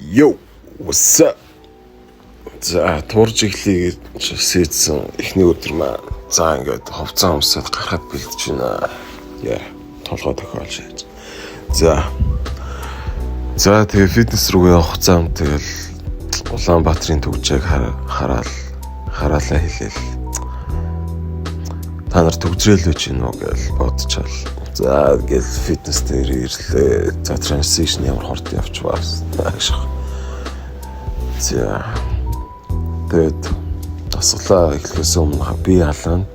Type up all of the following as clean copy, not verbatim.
Yo, what's up? За турж эхлэе гэж сэдсэн эхний өдөр маань. За ингээд ховцоо өмсөд гарахад бэлдэж байна. Яа, толгой тохиолж яаж. За тэгээ фитнес рүү явах зам тэгэл Улаанбаатарын төгжээг хараалаа хэлээл. Та нар төгжрэл үуч юм уу гэж бодчихвол. За гэл фитнес дээр ирлээ. За транзишн ямар хорт явж баас. За тэгээд асуулаа эхлэхээс өмнө би халаана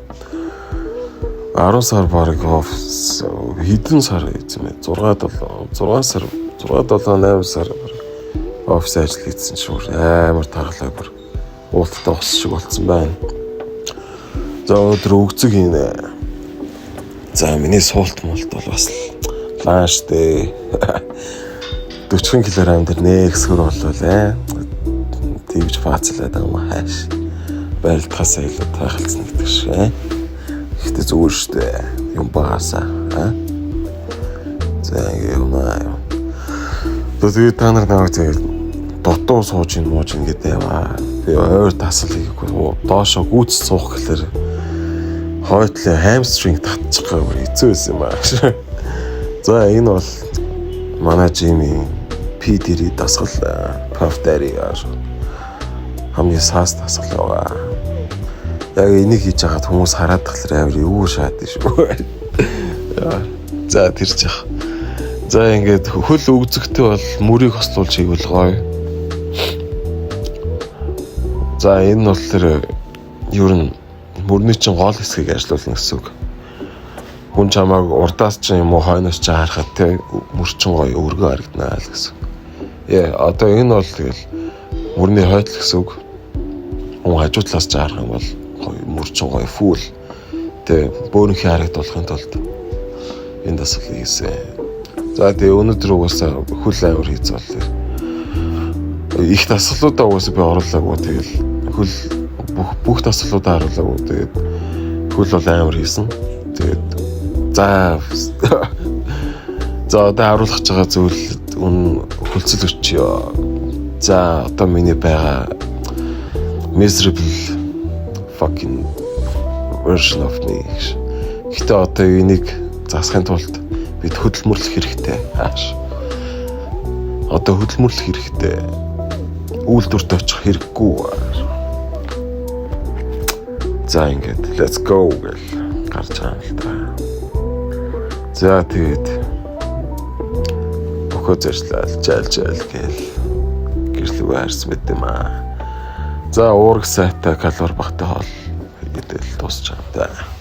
10 сар баг офс хэдэн сар хийсэн бэ? 6 сар 8 сар офис ажил хийсэн шүү. Амар таглаа бүр уулттай ус шиг болцсон байна. За өдөр өгцөг хийнэ. За миний суулт муулт бол бас лааштэй 40 кг амдэр нэгсгэр болоо тэгж фацлаад байгаа хааш байлтахаас илүү тайхалцсан гэдэг шиг ихтэй зүгээр штэ юм баасаа за юм аа тэгээд та нар наваг тэгээд дотоо сууж ин мууж ин гэдэг яваа би ойр тасал хийхгүй доошо гүйц суух гэхэлэр хойтлын хамстринг татчих гав хэцүү байсан юм аа за энэ бол манай жимийн PD дасгал пафтари ааш хамгийн саас тасгалаа. Яг энийг хийж байгаад хүмүүс хараад тахлаар амар юу шаад шүү. За тэрч яах. За ингээд хөл өгзөгтэй бол мөрийг хослуулж хийвэл гоё. За энэ бол тэр ер нь мөрний чинь гол хэсгийг ажилуулна гэсэн үг. Хүн чамааг урдаас ч юм уу хойноос ч харахад те мөрчин гоё өргөн харагдана л гэсэн. Одоо энэ бол тэгэл мөрний хойдл гэсэн үг. Хүн хажуу талаас ч харах юм бол мөрчин гоё фул тэ бөөнхий харагдуулахын тулд энэ дасгал хийсэн. За тэгээ өнөөдөр угаасаа хөл авир хийцэл. Их дасгалуудаа угаасаа би оруулаагүй тэгэл хөл бүх дасгалуудаа харуулаагүй тэгээд хөл бол авир хийсэн. Тэгээд за одоо харуулах гэж байгаа зүйл хөлцөл өчөө. За одоо миний байгаа miserable fucking version of me. Гэтэ одоо энийг засахын тулд бид хөдөлмөрлөх хэрэгтэй. Одоо хөдөлмөрлөх хэрэгтэй. Үйлдвэрт очих хэрэггүй. За ингээд let's go гэл гарч байгаа л та. За тэгээд бохоо зэрлэл жаал гэл гэрлүү харсан мэт юм аа. За уурах сайтай калори багтай хоол идэл дуусч байгаа.